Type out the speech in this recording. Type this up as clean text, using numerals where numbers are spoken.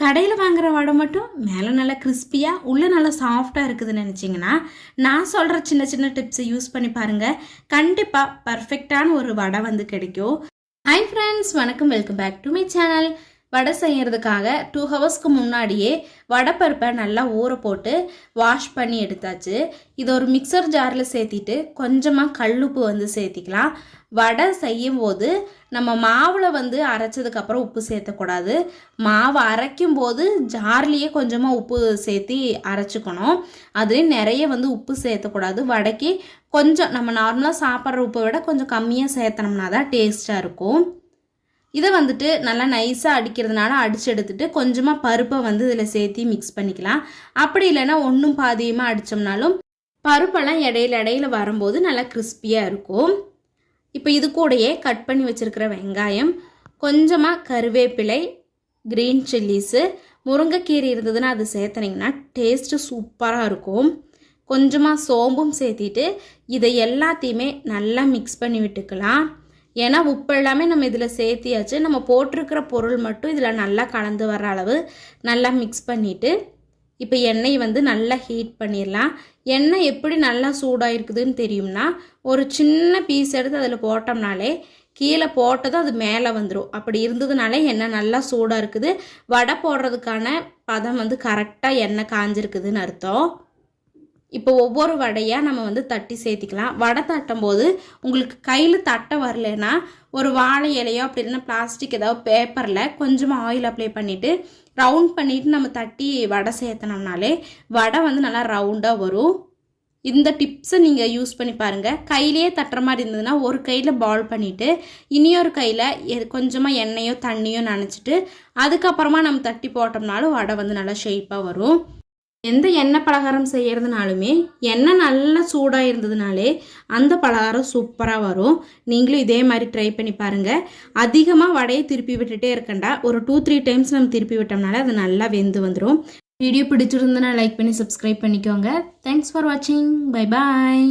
கடையில் வாங்குற வடை மட்டும் மேலே நல்லா கிறிஸ்பியாக உள்ளே நல்லா சாஃப்டாக இருக்குதுன்னு நினச்சிங்கன்னா நான் சொல்கிற சின்ன சின்ன டிப்ஸை யூஸ் பண்ணி பாருங்கள். கண்டிப்பாக பர்ஃபெக்டான ஒரு வடை வந்து கிடைக்கும். ஹாய் ஃப்ரெண்ட்ஸ், வணக்கம், welcome back to my channel. வடை செய்கிறதுக்காக 2 ஹவர்ஸ்க்கு முன்னாடியே வடைப்பருப்பை நல்லா ஊற போட்டு வாஷ் பண்ணி எடுத்தாச்சு. இதை ஒரு மிக்சர் ஜாரில் சேர்த்திட்டு கொஞ்சமாக கல்லுப்பு வந்து சேர்த்திக்கலாம். வடை செய்யும் போது நம்ம மாவில் வந்து அரைச்சதுக்கப்புறம் உப்பு சேர்த்தக்கூடாது. மாவு அரைக்கும் போது ஜார்லேயே கொஞ்சமாக உப்பு சேர்த்தி அரைச்சிக்கணும். அதுலேயும் நிறைய வந்து உப்பு சேர்த்தக்கூடாது. வடைக்கு கொஞ்சம் நம்ம நார்மலாக சாப்பிட்ற உப்பை விட கொஞ்சம் கம்மியாக சேர்த்தனோம்னா தான் டேஸ்ட்டாக இருக்கும். இதை வந்துட்டு நல்லா நைஸாக அடிக்கிறதுனால அடித்து எடுத்துட்டு கொஞ்சமாக பருப்பை வந்து இதில் சேர்த்தி மிக்ஸ் பண்ணிக்கலாம். அப்படி இல்லைன்னா ஒன்றும் பாதியமாக அடித்தோம்னாலும் பருப்பெல்லாம் இடையில வரும்போது நல்லா கிறிஸ்பியாக இருக்கும். இப்போ இது கூடயே கட் பண்ணி வச்சுருக்கிற வெங்காயம், கொஞ்சமாக கருவேப்பிலை, க்ரீன் சில்லிஸு, முருங்கைக்கீரை இருந்ததுன்னா அது சேர்த்துனீங்கன்னா டேஸ்ட்டு சூப்பராக இருக்கும். கொஞ்சமாக சோம்பும் சேர்த்திட்டு இதை எல்லாத்தையுமே நல்லா மிக்ஸ் பண்ணி விட்டுக்கலாம். ஏன்னா உப்பு எல்லாமே நம்ம இதில் சேர்த்தியாச்சு. நம்ம போட்டிருக்கிற பொருள் மட்டும் இதில் நல்லா கலந்து வர அளவு நல்லா மிக்ஸ் பண்ணிவிட்டு இப்போ எண்ணெய் வந்து நல்லா ஹீட் பண்ணிடலாம். எண்ணெய் எப்படி நல்லா சூடாக இருக்குதுன்னு தெரியும்னா ஒரு சின்ன பீஸ் எடுத்து அதில் போட்டோம்னாலே கீழே போட்டதும் அது மேலே வந்துடும். அப்படி இருந்ததுனாலே எண்ணெய் நல்லா சூடாக இருக்குது. வடை போடுறதுக்கான பதம் வந்து கரெக்டாக எண்ணெய் காஞ்சிருக்குதுன்னு அர்த்தம். இப்போ ஒவ்வொரு வடையாக நம்ம வந்து தட்டி சேர்த்திக்கலாம். வடை தட்டும் போது உங்களுக்கு கையில் தட்ட வரலன்னா ஒரு வாழை இலையோ அப்படி இல்லைன்னா பிளாஸ்டிக் ஏதாவது பேப்பரில் கொஞ்சமாக ஆயில் அப்ளை பண்ணிவிட்டு ரவுண்ட் பண்ணிவிட்டு நம்ம தட்டி வடை சேர்த்தனோம்னாலே வடை வந்து நல்லா ரவுண்டாக வரும். இந்த டிப்ஸை நீங்கள் யூஸ் பண்ணி பாருங்கள். கையிலேயே தட்டுற மாதிரி இருந்ததுன்னா ஒரு கையில் பால் பண்ணிவிட்டு இனியொரு கையில் கொஞ்சமாக எண்ணெயோ தண்ணியோ நனைச்சிட்டு அதுக்கப்புறமா நம்ம தட்டி போட்டோம்னாலும் வடை வந்து நல்லா ஷேப்பாக வரும். எந்த எண்ணெய் பலகாரம் செய்கிறதுனாலுமே எண்ணெய் நல்லா சூடாக இருந்ததுனாலே அந்த பலகாரம் சூப்பராக வரும். நீங்களும் இதே மாதிரி ட்ரை பண்ணி பாருங்கள். அதிகமாக வடையை திருப்பி விட்டுட்டே இருக்கண்டா, ஒரு 2-3 டைம்ஸ் நம்ம திருப்பி விட்டோம்னாலே அது நல்லா வெந்து வந்துடும். வீடியோ பிடிச்சிருந்ததுன்னா லைக் பண்ணி சப்ஸ்கிரைப் பண்ணிக்கோங்க. தேங்க்ஸ் ஃபார் வாட்சிங். Bye bye.